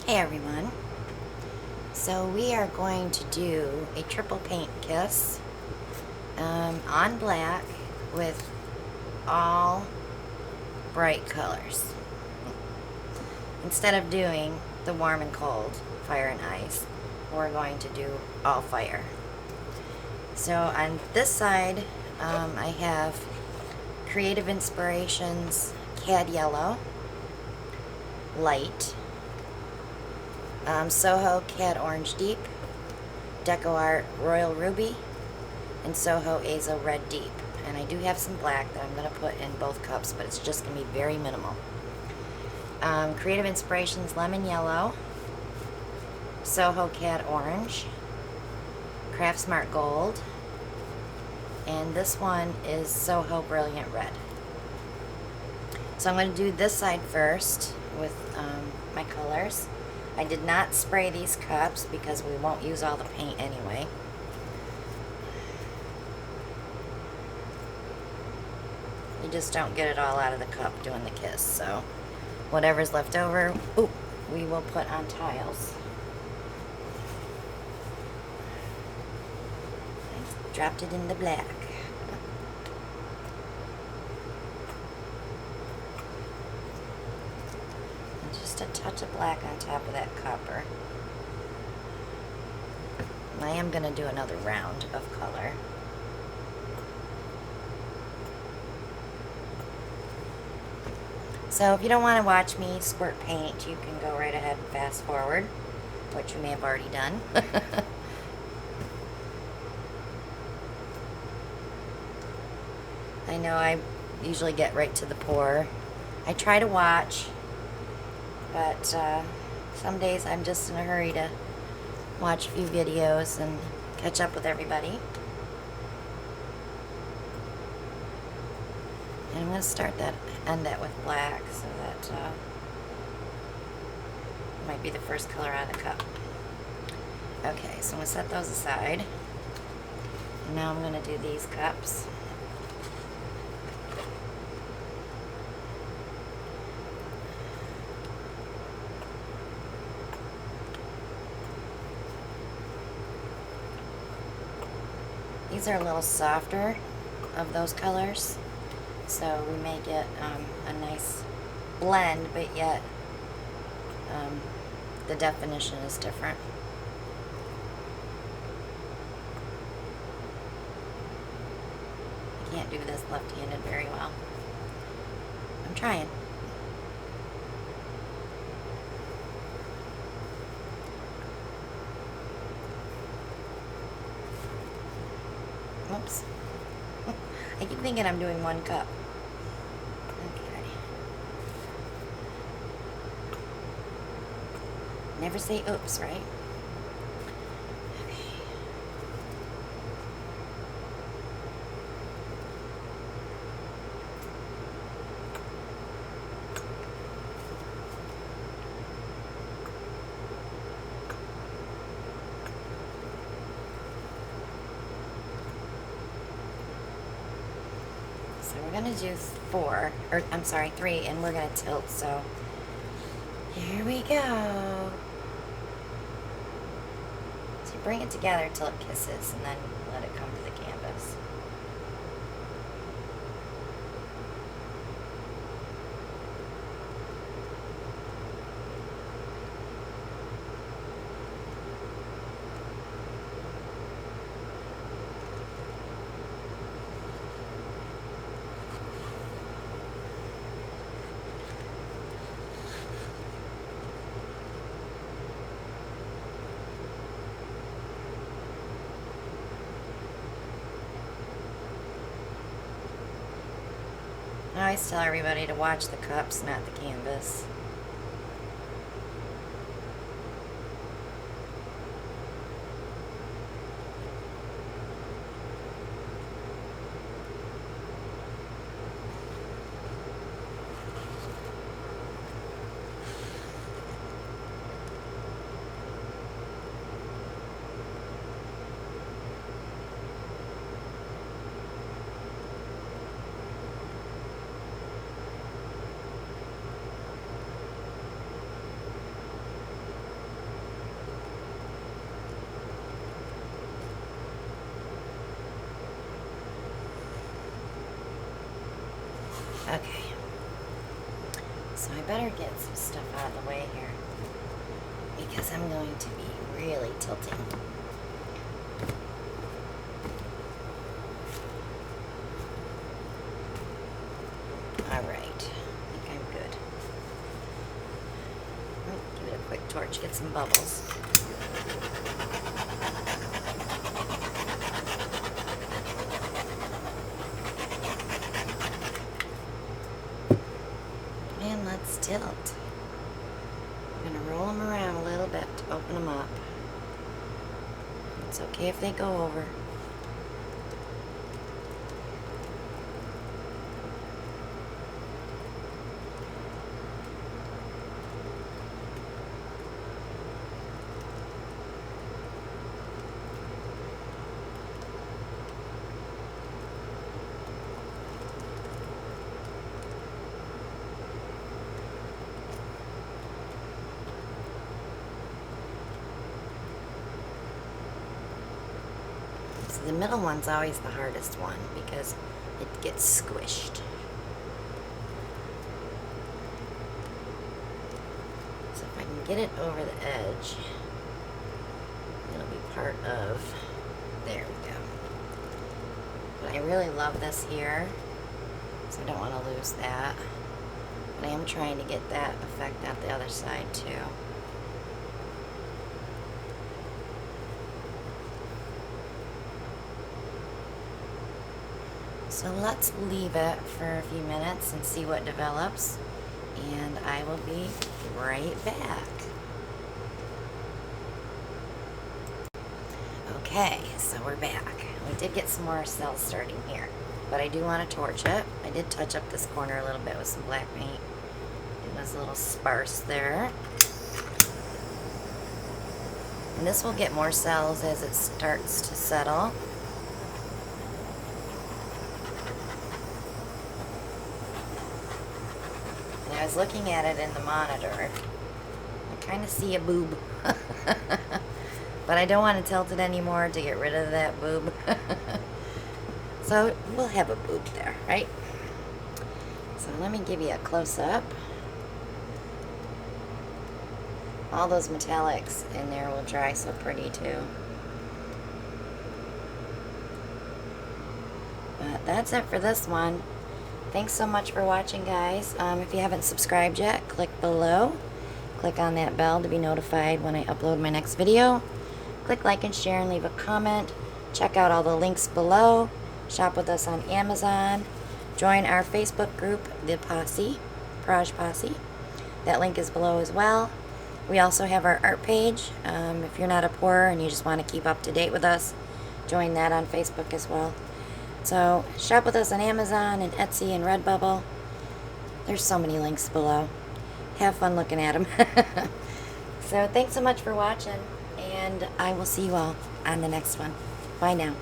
Hey everyone. So we are going to do a triple paint kiss on black with all bright colors. Instead of doing the warm and cold, fire and ice, we're going to do all fire. So on this side, I have Creative Inspirations Cad Yellow, Light, Soho Cad Orange Deep, Deco Art Royal Ruby, and Soho Azo Red Deep. And I do have some black that I'm going to put in both cups, but it's just going to be very minimal. Creative Inspirations Lemon Yellow, Soho Cad Orange, Craft Smart Gold, and this one is Soho Brilliant Red. So I'm going to do this side first with my colors. I did not spray these cups because we won't use all the paint anyway. You just don't get it all out of the cup doing the kiss, so whatever's left over, we will put on tiles. I dropped it in the black. Just a touch of black on top of that copper. I am going to do another round of color. So if you don't want to watch me squirt paint, you can go right ahead and fast forward, which you may have already done. I know I usually get right to the pour. I try to watch, but some days I'm just in a hurry to watch a few videos and catch up with everybody. And I'm going to end that with black, so that might be the first color out of the cup. Okay, so I'm going to set those aside. And now I'm going to do these cups. These are a little softer of those colors, so we may get a nice blend, but yet the definition is different. I can't do this left-handed very well. I'm trying. Oops. I keep thinking I'm doing one cup. Okay. Never say oops, right? Okay. So we're going to do 3, and we're going to tilt, so here we go. So you bring it together till it kisses, and then let it come to the canvas. I always tell everybody to watch the cups, not the canvas. Okay. So I better get some stuff out of the way here, because I'm going to be really tilting. Alright, I think I'm good. Give it a quick torch, get some bubbles. And let's tilt. I'm going to roll them around a little bit to open them up. It's okay if they go over. The middle one's always the hardest one because it gets squished. So if I can get it over the edge, it'll be part of, there we go. But I really love this here, so I don't want to lose that. But I am trying to get that effect out the other side too. So let's leave it for a few minutes and see what develops, and I will be right back. Okay, so we're back. We did get some more cells starting here, but I do want to torch it. I did touch up this corner a little bit with some black paint. It was a little sparse there. And this will get more cells as it starts to settle. I was looking at it in the monitor. I kind of see a boob. But I don't want to tilt it anymore to get rid of that boob. So we'll have a boob there, right? So let me give you a close-up. All those metallics in there will dry so pretty too. But that's it for this one. Thanks so much for watching, guys. If you haven't subscribed yet, click below. Click on that bell to be notified when I upload my next video. Click like and share and leave a comment. Check out all the links below. Shop with us on Amazon. Join our Facebook group, The Posse, Praj Posse. That link is below as well. We also have our art page. If you're not a pourer and you just want to keep up to date with us, join that on Facebook as well. So, shop with us on Amazon and Etsy and Redbubble. There's so many links below. Have fun looking at them. So, thanks so much for watching, and I will see you all on the next one. Bye now.